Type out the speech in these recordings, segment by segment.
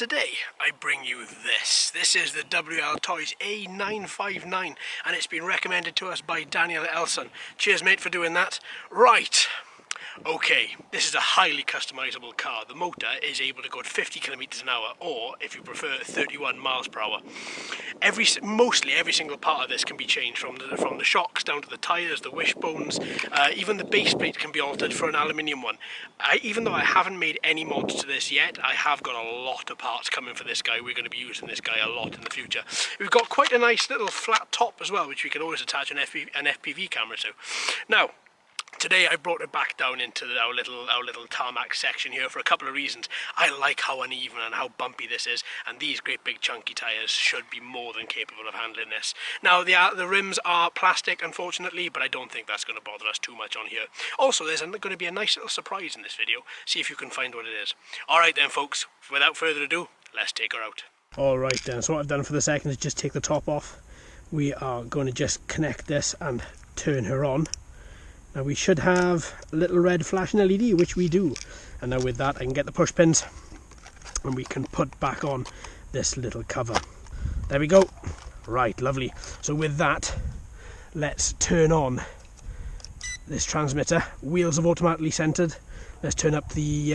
today I bring you this. This is the WLToys A959 and it's been recommended to us by Daniel Elson. Cheers mate for doing that. Right, okay, this is a highly customizable car. The motor is able to go at 50 kilometers an hour, or if you prefer 31 miles per hour. Mostly every single part of this can be changed, from the shocks down to the tyres, the wishbones, even the base plate can be altered for an aluminium one. Even though I haven't made any mods to this yet, I have got a lot of parts coming for this guy. We're going to be using this guy a lot in the future. We've got quite a nice little flat top as well, which we can always attach an FPV camera to. Now, today I brought it back down into our little tarmac section here for a couple of reasons. I like how uneven and how bumpy this is, and these great big chunky tyres should be more than capable of handling this. Now the rims are plastic unfortunately, but I don't think that's going to bother us too much on here. Also, there's going to be a nice little surprise in this video. See if you can find what it is. Alright then folks, without further ado, let's take her out. Alright then, so what I've done for the second is just take the top off. We are going to just connect this and turn her on. Now we should have a little red flashing LED, which we do. And now with that I can get the push pins and we can put back on this little cover. There we go. Right, lovely. So with that, let's turn on this transmitter. Wheels have automatically centered. Let's turn up the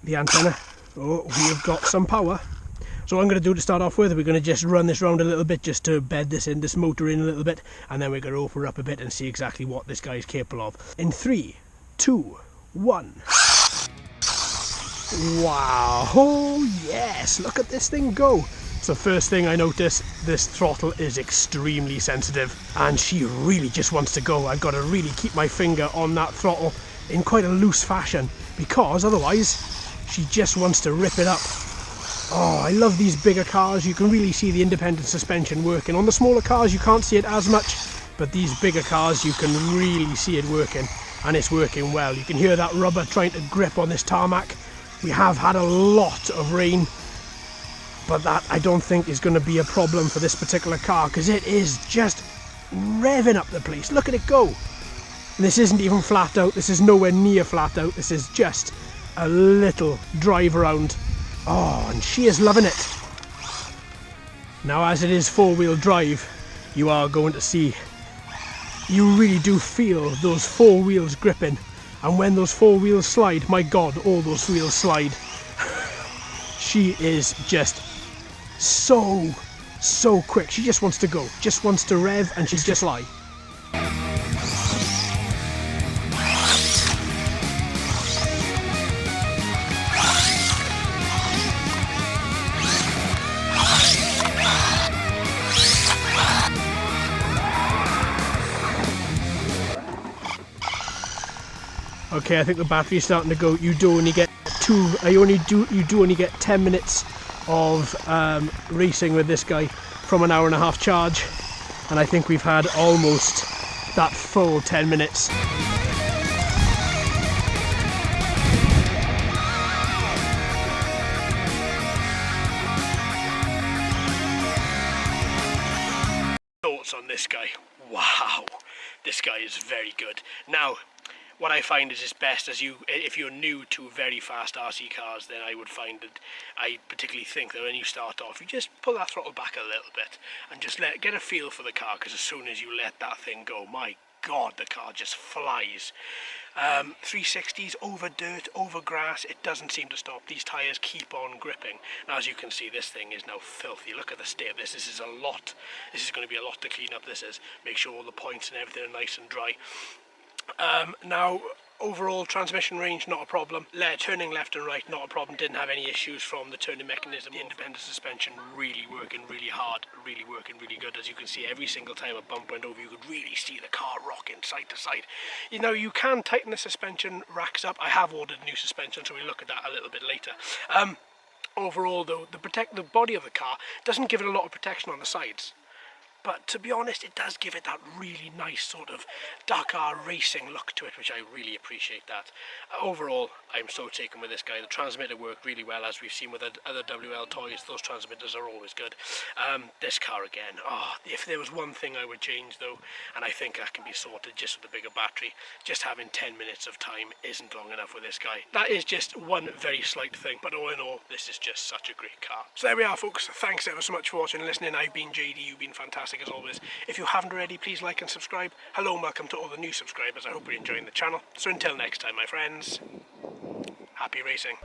antenna. Oh, we've got some power. So what I'm going to do to start off with, we're going to just run this round a little bit just to bed this motor in a little bit, and then we're going to open her up a bit and see exactly what this guy is capable of. In 3, 2, 1. Wow, oh yes, look at this thing go. So first thing I notice, this throttle is extremely sensitive and she really just wants to go. I've got to really keep my finger on that throttle in quite a loose fashion, because otherwise she just wants to rip it up. Oh, I love these bigger cars. You can really see the independent suspension working. On the smaller cars you can't see it as much, but these bigger cars you can really see it working, and it's working well. You can hear that rubber trying to grip on this tarmac. We have had a lot of rain, but that I don't think is going to be a problem for this particular car, because it is just revving up the place. Look at it go. And this isn't even flat out. This is nowhere near flat out. This is just a little drive around. Oh, and she is loving it. Now, as it is four-wheel drive, you are going to see, you really do feel those four wheels gripping. And when those four wheels slide, my God, all those wheels slide. She is just so quick. She just wants to go, just wants to rev, and she's just fly. Okay, I think the battery is starting to go. You do only get you do only get 10 minutes of racing with this guy from an 1.5-hour charge, and I think we've had almost that full 10 minutes. Thoughts on this guy? Wow, this guy is very good. Now, what I find is it's best if you're new to very fast RC cars, then I particularly think that when you start off, you just pull that throttle back a little bit and just get a feel for the car, because as soon as you let that thing go, my God, the car just flies. 360s over dirt, over grass, it doesn't seem to stop. These tyres keep on gripping. Now, as you can see, this thing is now filthy. Look at the state of this. This is a lot. This is going to be a lot to clean up. This is. Make sure all the points and everything are nice and dry. Now, overall transmission range, not a problem. Turning left and right, not a problem. Didn't have any issues from the turning mechanism. The independent suspension really working really hard, really working really good. As you can see, every single time a bump went over, you could really see the car rocking side to side. You know, you can tighten the suspension racks up. I have ordered new suspension, so we'll look at that a little bit later. Overall though, the body of the car doesn't give it a lot of protection on the sides. but to be honest, it does give it that really nice sort of Dakar racing look to it, which I really appreciate that. Overall, I'm so taken with this guy. The transmitter worked really well, as we've seen with other WLToys. Those transmitters are always good. This car again, if there was one thing I would change though, and I think that can be sorted just with a bigger battery, just having 10 minutes of time isn't long enough with this guy. That is just one very slight thing, but all in all, this is just such a great car. So there we are, folks. Thanks ever so much for watching and listening. I've been JD, you've been fantastic as always. If you haven't already, please like and subscribe. Hello and welcome to all the new subscribers. I hope you're enjoying the channel. So until next time, my friends, happy racing.